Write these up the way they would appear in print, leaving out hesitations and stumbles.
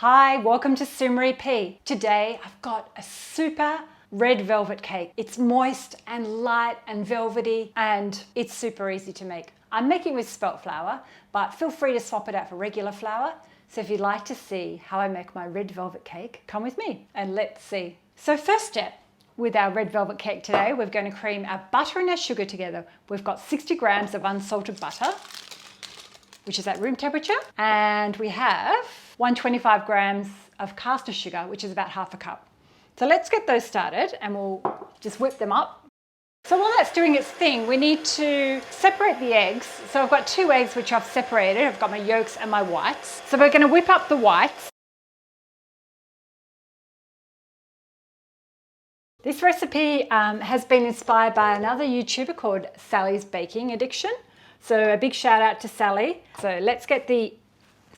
Hi, welcome to Sue Maree P. Today I've got a super red velvet cake. It's moist and light and velvety and it's super easy to make. I'm making with spelt flour, but feel free to swap it out for regular flour. So if you'd like to see how I make my red velvet cake, come with me and let's see. So first step with our red velvet cake today, we're going to cream our butter and our sugar together. We've got 60 grams of unsalted butter, which is at room temperature, and we have 125 grams of caster sugar, which is about half a cup. So let's get those started and we'll just whip them up. So while that's doing its thing, we need to separate the eggs. So I've got 2 eggs which I've separated. I've got my yolks and my whites. So we're going to whip up the whites. This recipe has been inspired by another YouTuber called Sally's Baking Addiction. So a big shout out to Sally. So let's get the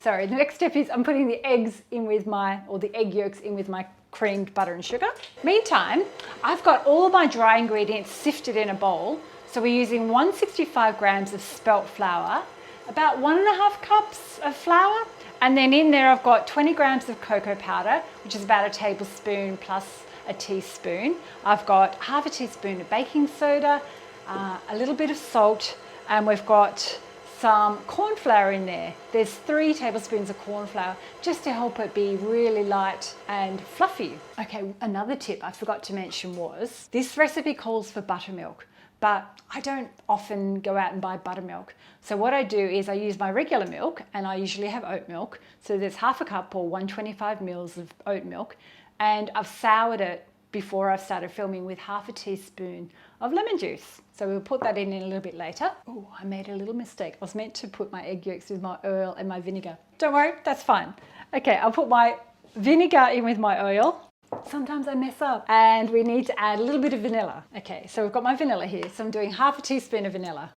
next step is I'm putting the eggs in with the egg yolks in with my creamed butter and sugar. Meantime, I've got all my dry ingredients sifted in a bowl. So we're using 165 grams of spelt flour, about 1.5 cups of flour, and then in there I've got 20 grams of cocoa powder, which is about a tablespoon plus a teaspoon. I've got half a teaspoon of baking soda, a little bit of salt, and we've got some corn flour in there. There's 3 tablespoons of corn flour just to help it be really light and fluffy. Okay, another tip I forgot to mention was this recipe calls for buttermilk, but I don't often go out and buy buttermilk. So what I do is I use my regular milk, and I usually have oat milk. So there's half a cup or 125 mils of oat milk, and I've soured it before I've started filming with half a teaspoon of lemon juice. So we'll put that in a little bit later. Oh, I made a little mistake. I was meant to put my egg yolks with my oil and my vinegar. Don't worry, that's fine. Okay, I'll put my vinegar in with my oil. Sometimes I mess up. And we need to add a little bit of vanilla. Okay, so we've got my vanilla here. So I'm doing half a teaspoon of vanilla.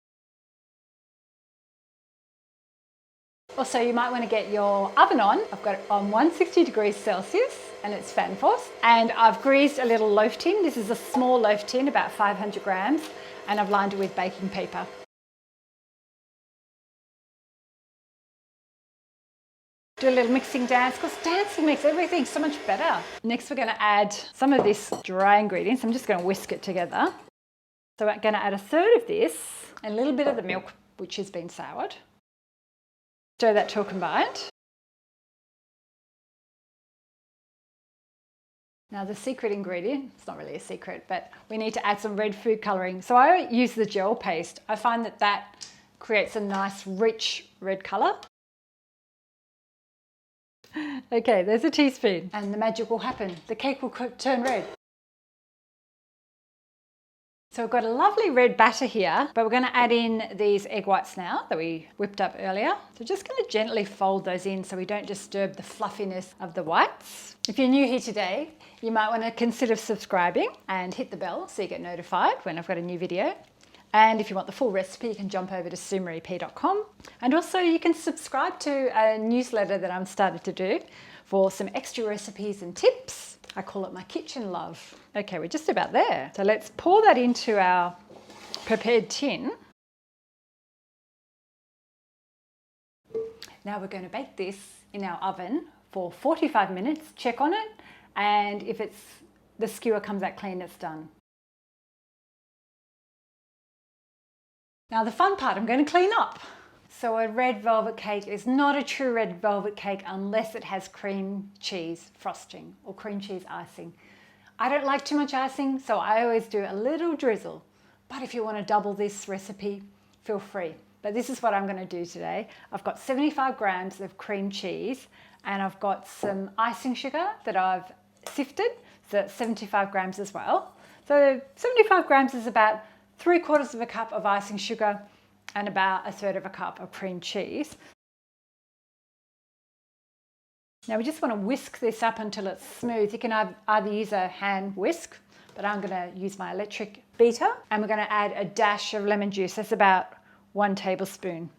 Also, you might want to get your oven on. I've got it on 160 degrees Celsius and it's fan force. And I've greased a little loaf tin. This is a small loaf tin, about 500 grams, and I've lined it with baking paper. Do a little mixing dance, because dancing makes everything so much better. Next, we're going to add some of this dry ingredients. I'm just going to whisk it together. So we're going to add 1/3 of this, and a little bit of the milk, which has been soured. Stir that till combined. Now the secret ingredient, it's not really a secret, but we need to add some red food colouring. So I use the gel paste. I find that creates a nice rich red colour. Okay, there's a teaspoon and the magic will happen. The cake will turn red. So we've got a lovely red batter here, but we're going to add in these egg whites now that we whipped up earlier. So just going to gently fold those in so we don't disturb the fluffiness of the whites. If you're new here today, you might want to consider subscribing and hit the bell so you get notified when I've got a new video. And if you want the full recipe, you can jump over to SueMareeP.com. And also you can subscribe to a newsletter that I'm starting to do for some extra recipes and tips. I call it my kitchen love. Okay, we're just about there. So let's pour that into our prepared tin. Now we're going to bake this in our oven for 45 minutes. Check on it, and if the skewer comes out clean, it's done. Now the fun part, I'm going to clean up. So a red velvet cake is not a true red velvet cake unless it has cream cheese frosting or cream cheese icing. I don't like too much icing, so I always do a little drizzle. But if you want to double this recipe, feel free. But this is what I'm going to do today. I've got 75 grams of cream cheese and I've got some icing sugar that I've sifted, so that's 75 grams as well. So 75 grams is about 3/4 of a cup of icing sugar and about 1/3 of a cup of cream cheese. Now we just want to whisk this up until it's smooth. You can either use a hand whisk, but I'm going to use my electric beater, and we're going to add a dash of lemon juice. That's about 1 tablespoon.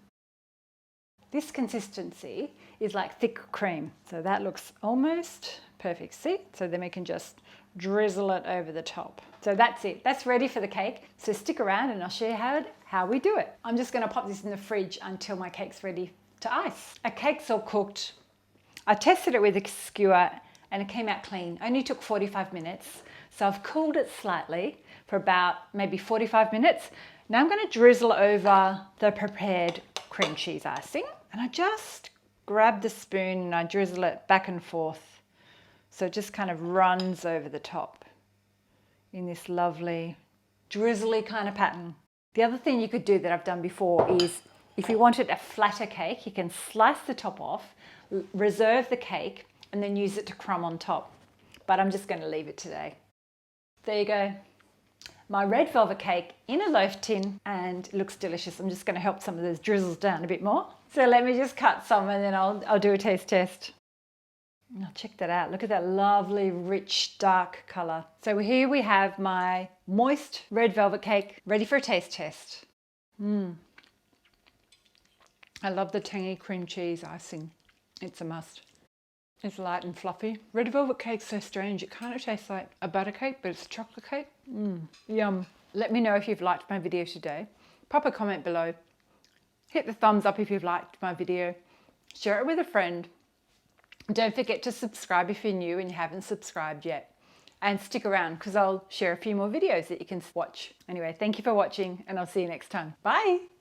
This consistency is like thick cream, so that looks almost perfect. See? So then we can just drizzle it over the top. So that's it. That's ready for the cake. So stick around and I'll show you how we do it. I'm just going to pop this in the fridge until my cake's ready to ice. A cake's all cooked I tested it with a skewer and it came out clean. Only took 45 minutes. So I've cooled it slightly for about maybe 45 minutes. Now I'm going to drizzle over the prepared cream cheese icing. And I just grab the spoon and I drizzle it back and forth. So it just kind of runs over the top in this lovely drizzly kind of pattern. The other thing you could do that I've done before is if you wanted a flatter cake, you can slice the top off, reserve the cake, and then use it to crumb on top. But I'm just going to leave it today. There you go. My red velvet cake in a loaf tin, and it looks delicious. I'm just going to help some of those drizzles down a bit more. So let me just cut some and then I'll do a taste test. Now check that out. Look at that lovely, rich, dark colour. So here we have my moist red velvet cake ready for a taste test. I love the tangy cream cheese icing. It's a must. It's light and fluffy. Red velvet cake's so strange. It kind of tastes like a butter cake, but it's a chocolate cake. Yum. Let me know if you've liked my video today. Pop a comment below. Hit the thumbs up if you've liked my video. Share it with a friend. Don't forget to subscribe if you're new and you haven't subscribed yet. And stick around because I'll share a few more videos that you can watch. Anyway, thank you for watching and I'll see you next time. Bye.